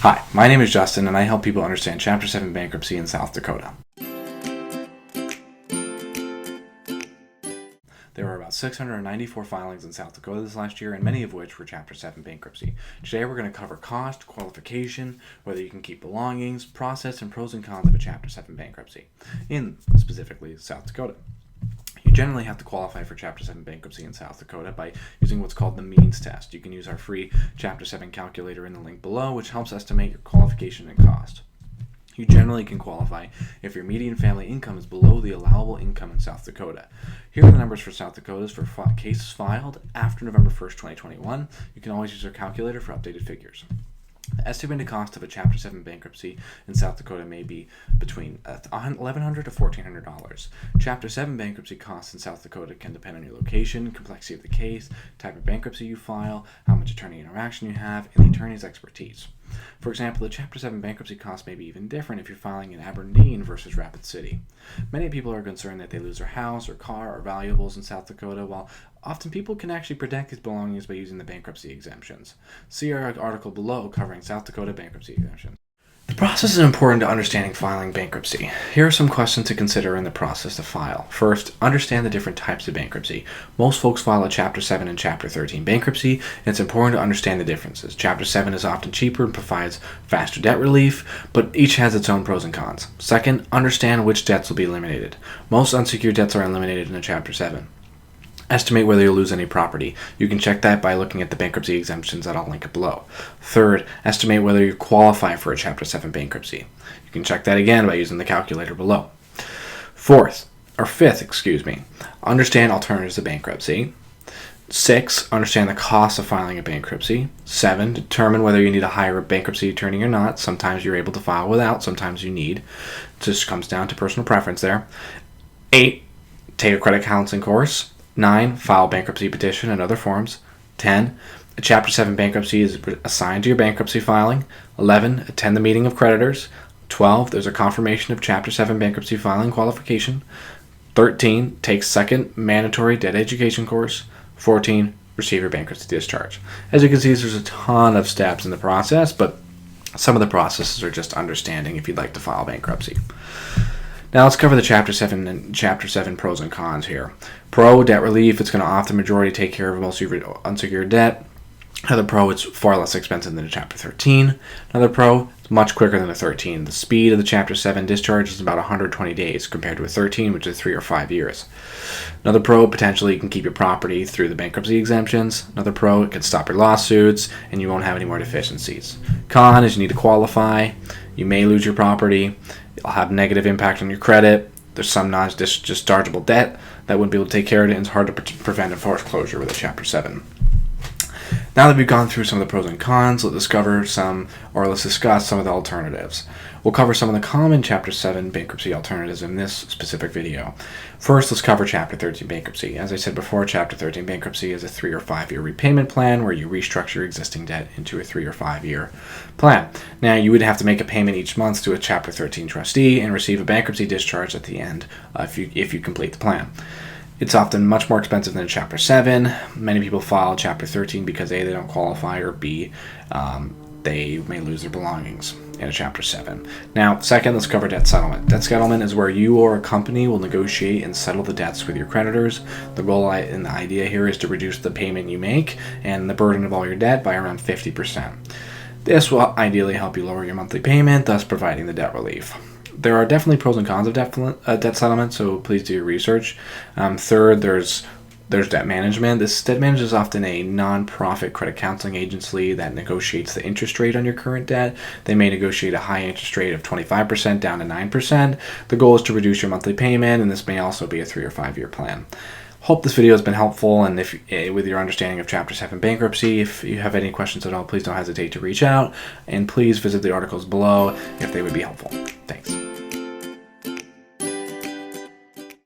Hi, my name is Justin, and I help people understand Chapter 7 bankruptcy in South Dakota. There were about 694 filings in South Dakota this last year, and many of which were Chapter 7 bankruptcy. Today we're going to cover cost, qualification, whether you can keep belongings, process, and pros and cons of a Chapter 7 bankruptcy in specifically South Dakota. You generally have to qualify for Chapter 7 bankruptcy in South Dakota by using what's called the means test. You can use our free Chapter 7 calculator in the link below, which helps estimate your qualification and cost. You generally can qualify if your median family income is below the allowable income in South Dakota. Here are the numbers for South Dakota for cases filed after November 1st, 2021. You can always use our calculator for updated figures. The estimated cost of a Chapter 7 bankruptcy in South Dakota may be between $1,100 to $1,400. Chapter 7 bankruptcy costs in South Dakota can depend on your location, complexity of the case, type of bankruptcy you file, how much attorney interaction you have, and the attorney's expertise. For example, the Chapter 7 bankruptcy cost may be even different if you're filing in Aberdeen versus Rapid City. Many people are concerned that they lose their house or car or valuables in South Dakota, while often people can actually protect these belongings by using the bankruptcy exemptions. See our article below covering South Dakota bankruptcy exemptions. The process is important to understanding filing bankruptcy. Here are some questions to consider in the process to file. First, understand the different types of bankruptcy. Most folks file a Chapter 7 and Chapter 13 bankruptcy, and it's important to understand the differences. Chapter 7 is often cheaper and provides faster debt relief, but each has its own pros and cons. Second, understand which debts will be eliminated. Most unsecured debts are eliminated in a Chapter 7. Estimate whether you'll lose any property. You can check that by looking at the bankruptcy exemptions that I'll link below. Third, estimate whether you qualify for a Chapter 7 bankruptcy. You can check that again by using the calculator below. Fifth, understand alternatives to bankruptcy. 6, understand the cost of filing a bankruptcy. 7, determine whether you need to hire a bankruptcy attorney or not. Sometimes you're able to file without, sometimes you need. It just comes down to personal preference there. 8, take a credit counseling course. 9, file bankruptcy petition and other forms. 10, a Chapter 7 bankruptcy is assigned to your bankruptcy filing. 11, attend the meeting of creditors. 12, there's a confirmation of Chapter 7 bankruptcy filing qualification. 13, take second mandatory debt education course. 14, receive your bankruptcy discharge. As you can see, there's a ton of steps in the process, but some of the processes are just understanding if you'd like to file bankruptcy. Now let's cover the Chapter 7 and Chapter 7 pros and cons here. Pro, debt relief. It's going to often majority take care of most of your unsecured debt. Another pro, it's far less expensive than a Chapter 13. Another pro, it's much quicker than a 13. The speed of the Chapter 7 discharge is about 120 days compared to a 13, which is 3 or 5 years. Another pro, potentially you can keep your property through the bankruptcy exemptions. Another pro, it can stop your lawsuits and you won't have any more deficiencies. Con is you need to qualify. You may lose your property. It'll have negative impact on your credit. There's some non-dischargeable debt that wouldn't be able to take care of it, and it's hard to prevent a foreclosure with a Chapter 7. Now that we've gone through some of the pros and cons, let's discuss some of the alternatives. We'll cover some of the common Chapter 7 bankruptcy alternatives in this specific video. First, let's cover Chapter 13 bankruptcy. As I said before, Chapter 13 bankruptcy is a 3 or 5 year repayment plan where you restructure existing debt into a 3 or 5 year plan. Now, you would have to make a payment each month to a Chapter 13 trustee and receive a bankruptcy discharge at the end if you complete the plan. It's often much more expensive than a Chapter 7. Many people file Chapter 13 because A, they don't qualify, or B, they may lose their belongings in a Chapter 7. Now, second, let's cover debt settlement. Debt settlement is where you or a company will negotiate and settle the debts with your creditors. The goal and the idea here is to reduce the payment you make and the burden of all your debt by around 50%. This will ideally help you lower your monthly payment, thus providing the debt relief. There are definitely pros and cons of debt settlement, so please do your research. Third, there's debt management. This debt management is often a non-profit credit counseling agency that negotiates the interest rate on your current debt. They may negotiate a high interest rate of 25% down to 9%. The goal is to reduce your monthly payment, and this may also be a 3 or 5 year plan. Hope this video has been helpful, and if with your understanding of Chapter 7 bankruptcy, if you have any questions at all, please don't hesitate to reach out, and please visit the articles below if they would be helpful. Thanks.